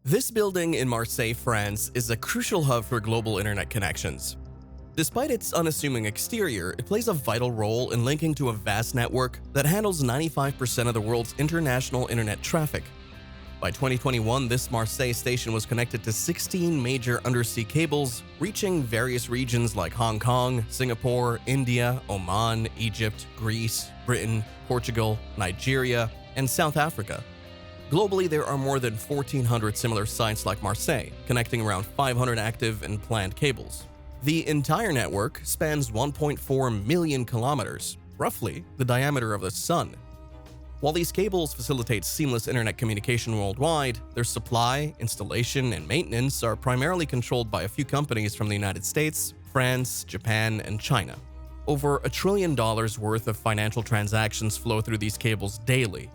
This building in Marseille, France, is a crucial hub for global internet connections. Despite its unassuming exterior, it plays a vital role in linking to a vast network that handles 95% of the world's international internet traffic. By 2021, this Marseille station was connected to 16 major undersea cables, reaching various regions like Hong Kong, Singapore, India, Oman, Egypt, Greece, Britain, Portugal, Nigeria, and South Africa. Globally, there are more than 1,400 similar sites like Marseille, connecting around 500 active and planned cables. The entire network spans 1.4 million kilometers, roughly the diameter of the Sun. While these cables facilitate seamless internet communication worldwide, their supply, installation, and maintenance are primarily controlled by a few companies from the United States, France, Japan, and China. Over $1 trillion worth of financial transactions flow through these cables daily,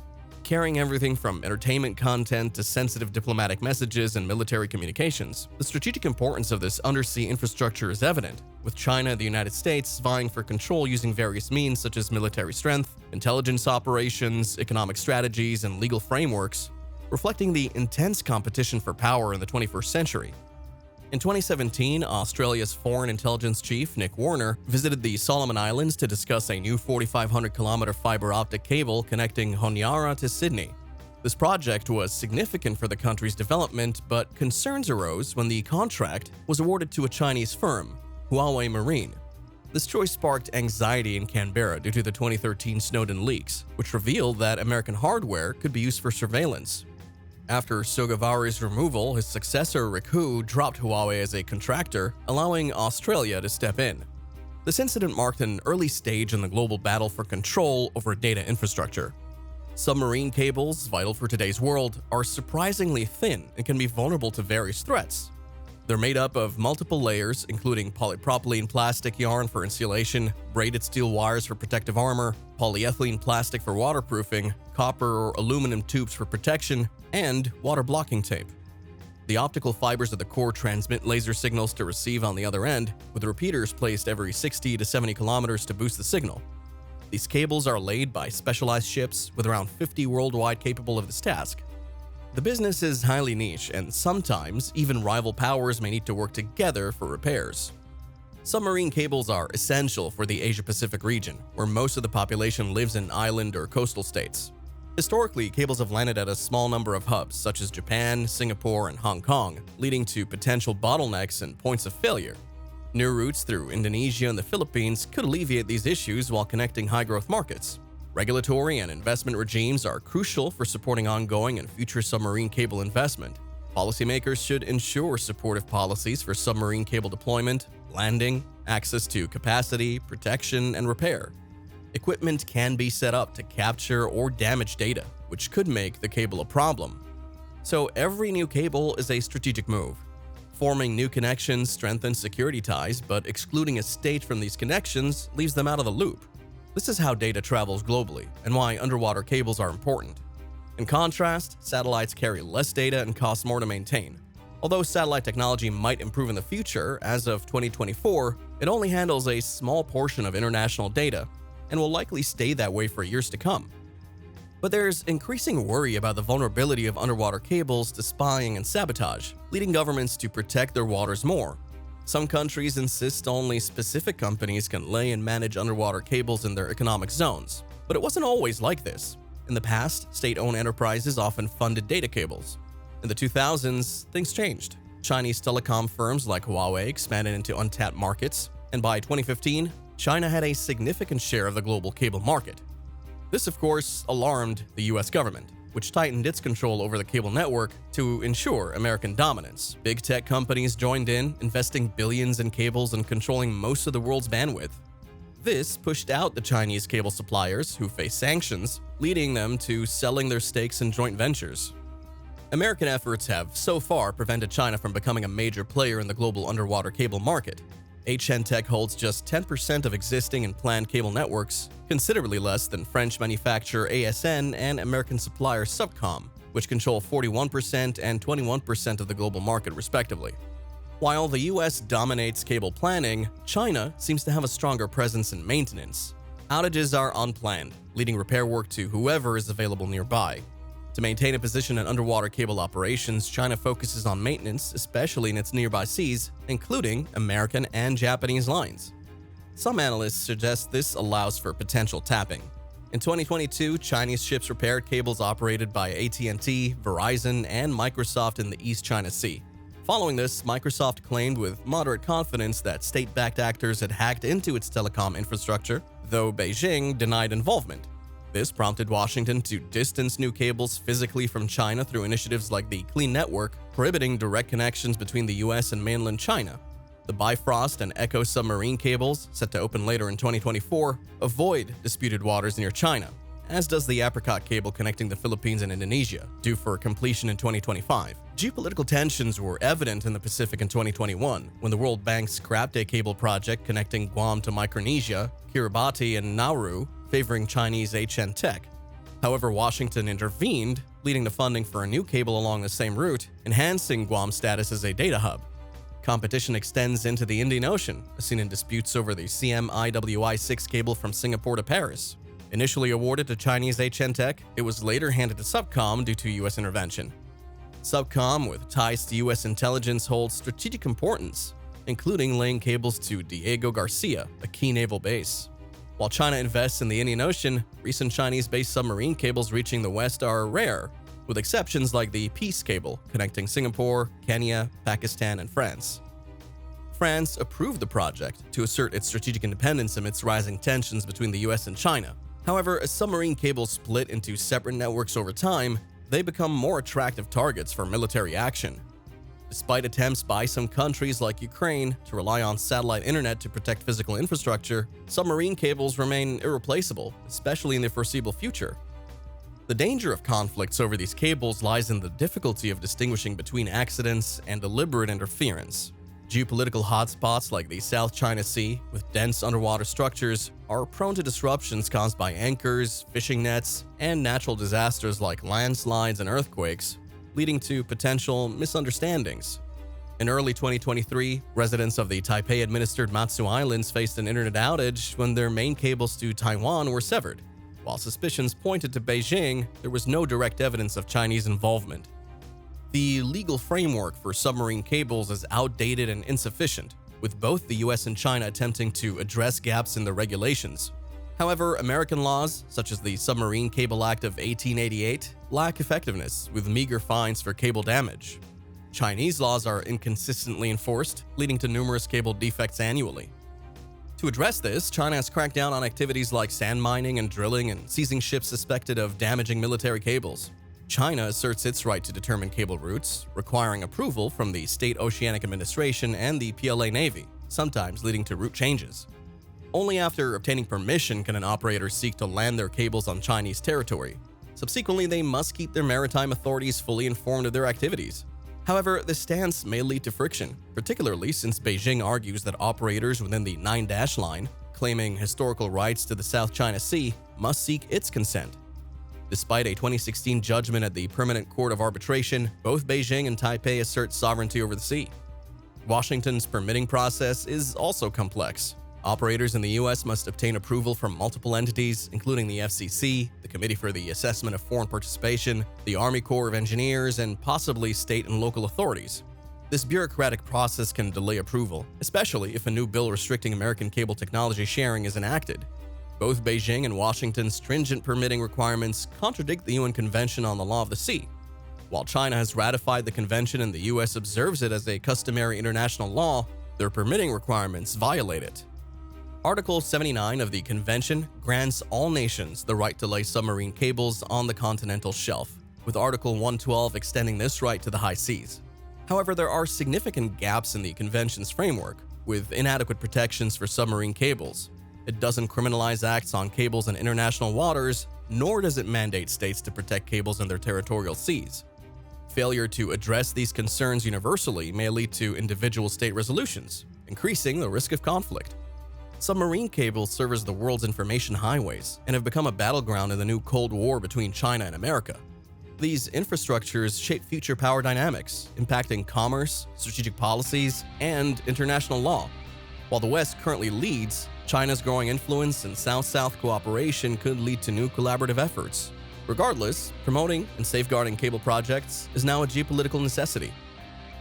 carrying everything from entertainment content to sensitive diplomatic messages and military communications. The strategic importance of this undersea infrastructure is evident, with China and the United States vying for control using various means such as military strength, intelligence operations, economic strategies, and legal frameworks, reflecting the intense competition for power in the 21st century. In 2017, Australia's Foreign Intelligence Chief Nick Warner visited the Solomon Islands to discuss a new 4,500-kilometer fiber optic cable connecting Honiara to Sydney. This project was significant for the country's development, but concerns arose when the contract was awarded to a Chinese firm, Huawei Marine. This choice sparked anxiety in Canberra due to the 2013 Snowden leaks, which revealed that American hardware could be used for surveillance. After Sogavari's removal, his successor Rick Hu dropped Huawei as a contractor, allowing Australia to step in. This incident marked an early stage in the global battle for control over data infrastructure. Submarine cables, vital for today's world, are surprisingly thin and can be vulnerable to various threats. They're made up of multiple layers, including polypropylene plastic yarn for insulation, braided steel wires for protective armor, polyethylene plastic for waterproofing, copper or aluminum tubes for protection, and water blocking tape. The optical fibers of the core transmit laser signals to receive on the other end, with repeaters placed every 60 to 70 kilometers to boost the signal. These cables are laid by specialized ships, with around 50 worldwide capable of this task. The business is highly niche, and sometimes even rival powers may need to work together for repairs. Submarine cables are essential for the Asia-Pacific region, where most of the population lives in island or coastal states. Historically, cables have landed at a small number of hubs, such as Japan, Singapore, and Hong Kong, leading to potential bottlenecks and points of failure. New routes through Indonesia and the Philippines could alleviate these issues while connecting high-growth markets. Regulatory and investment regimes are crucial for supporting ongoing and future submarine cable investment. Policymakers should ensure supportive policies for submarine cable deployment, landing, access to capacity, protection, and repair. Equipment can be set up to capture or damage data, which could make the cable a problem. So every new cable is a strategic move. Forming new connections strengthens security ties, but excluding a state from these connections leaves them out of the loop. This is how data travels globally, and why underwater cables are important. In contrast, satellites carry less data and cost more to maintain. Although satellite technology might improve in the future, as of 2024, it only handles a small portion of international data, and will likely stay that way for years to come. But there's increasing worry about the vulnerability of underwater cables to spying and sabotage, leading governments to protect their waters more. Some countries insist only specific companies can lay and manage underwater cables in their economic zones, but it wasn't always like this. In the past, state-owned enterprises often funded data cables. In the 2000s, things changed. Chinese telecom firms like Huawei expanded into untapped markets, and by 2015, China had a significant share of the global cable market. This, of course, alarmed the US government, which tightened its control over the cable network to ensure American dominance. Big tech companies joined in, investing billions in cables and controlling most of the world's bandwidth. This pushed out the Chinese cable suppliers, who face sanctions, leading them to selling their stakes in joint ventures. American efforts have so far prevented China from becoming a major player in the global underwater cable market. HN Tech holds just 10% of existing and planned cable networks, considerably less than French manufacturer ASN and American supplier Subcom, which control 41% and 21% of the global market respectively. While the US dominates cable planning, China seems to have a stronger presence in maintenance. Outages are unplanned, leading repair work to whoever is available nearby. To maintain a position in underwater cable operations, China focuses on maintenance, especially in its nearby seas, including American and Japanese lines. Some analysts suggest this allows for potential tapping. In 2022, Chinese ships repaired cables operated by AT&T, Verizon, and Microsoft in the East China Sea. Following this, Microsoft claimed with moderate confidence that state-backed actors had hacked into its telecom infrastructure, though Beijing denied involvement. This prompted Washington to distance new cables physically from China through initiatives like the Clean Network, prohibiting direct connections between the US and mainland China. The Bifrost and Echo submarine cables, set to open later in 2024, avoid disputed waters near China, as does the Apricot cable connecting the Philippines and Indonesia, due for completion in 2025. Geopolitical tensions were evident in the Pacific in 2021, when the World Bank scrapped a cable project connecting Guam to Micronesia, Kiribati, and Nauru, favoring Chinese HN Tech. However, Washington intervened, leading to funding for a new cable along the same route, enhancing Guam's status as a data hub. Competition extends into the Indian Ocean, as seen in disputes over the CMIWI-6 cable from Singapore to Paris. Initially awarded to Chinese HN Tech, it was later handed to Subcom due to U.S. intervention. Subcom, with ties to U.S. intelligence, holds strategic importance, including laying cables to Diego Garcia, a key naval base. While China invests in the Indian Ocean, recent Chinese-based submarine cables reaching the West are rare, with exceptions like the Peace Cable connecting Singapore, Kenya, Pakistan, and France. France approved the project to assert its strategic independence amidst rising tensions between the US and China. However, as submarine cables split into separate networks over time, they become more attractive targets for military action. Despite attempts by some countries like Ukraine to rely on satellite internet to protect physical infrastructure, submarine cables remain irreplaceable, especially in the foreseeable future. The danger of conflicts over these cables lies in the difficulty of distinguishing between accidents and deliberate interference. Geopolitical hotspots like the South China Sea, with dense underwater structures, are prone to disruptions caused by anchors, fishing nets, and natural disasters like landslides and earthquakes, leading to potential misunderstandings. In early 2023, residents of the Taipei-administered Matsu Islands faced an internet outage when their main cables to Taiwan were severed. While suspicions pointed to Beijing, there was no direct evidence of Chinese involvement. The legal framework for submarine cables is outdated and insufficient, with both the US and China attempting to address gaps in the regulations. However, American laws, such as the Submarine Cable Act of 1888, lack effectiveness, with meager fines for cable damage. Chinese laws are inconsistently enforced, leading to numerous cable defects annually. To address this, China has cracked down on activities like sand mining and drilling and seizing ships suspected of damaging military cables. China asserts its right to determine cable routes, requiring approval from the State Oceanic Administration and the PLA Navy, sometimes leading to route changes. Only after obtaining permission can an operator seek to land their cables on Chinese territory. Subsequently, they must keep their maritime authorities fully informed of their activities. However, this stance may lead to friction, particularly since Beijing argues that operators within the 9-dash line, claiming historical rights to the South China Sea, must seek its consent. Despite a 2016 judgment at the Permanent Court of Arbitration, both Beijing and Taipei assert sovereignty over the sea. Washington's permitting process is also complex. Operators in the U.S. must obtain approval from multiple entities, including the FCC, the Committee for the Assessment of Foreign Participation, the Army Corps of Engineers, and possibly state and local authorities. This bureaucratic process can delay approval, especially if a new bill restricting American cable technology sharing is enacted. Both Beijing and Washington's stringent permitting requirements contradict the UN Convention on the Law of the Sea. While China has ratified the convention and the U.S. observes it as a customary international law, their permitting requirements violate it. Article 79 of the convention grants all nations the right to lay submarine cables on the continental shelf, with Article 112 extending this right to the high seas. However, there are significant gaps in the convention's framework, with inadequate protections for submarine cables. It doesn't criminalize acts on cables in international waters, nor does it mandate states to protect cables in their territorial seas. Failure to address these concerns universally may lead to individual state resolutions, increasing the risk of conflict. Submarine cables serve as the world's information highways and have become a battleground in the new Cold War between China and America. These infrastructures shape future power dynamics, impacting commerce, strategic policies, and international law. While the West currently leads, China's growing influence and South-South cooperation could lead to new collaborative efforts. Regardless, promoting and safeguarding cable projects is now a geopolitical necessity.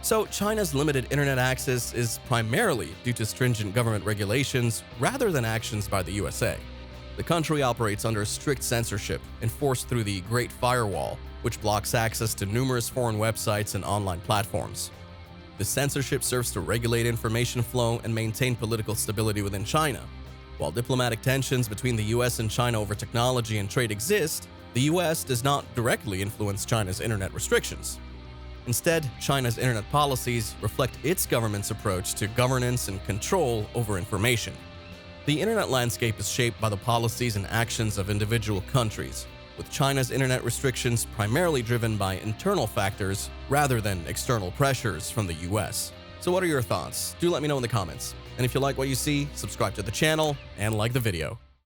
So, China's limited internet access is primarily due to stringent government regulations rather than actions by the USA. The country operates under strict censorship enforced through the Great Firewall, which blocks access to numerous foreign websites and online platforms. The censorship serves to regulate information flow and maintain political stability within China. While diplomatic tensions between the US and China over technology and trade exist, the US does not directly influence China's internet restrictions. Instead, China's internet policies reflect its government's approach to governance and control over information. The internet landscape is shaped by the policies and actions of individual countries, with China's internet restrictions primarily driven by internal factors rather than external pressures from the US. So what are your thoughts? Do let me know in the comments. And if you like what you see, subscribe to the channel and like the video.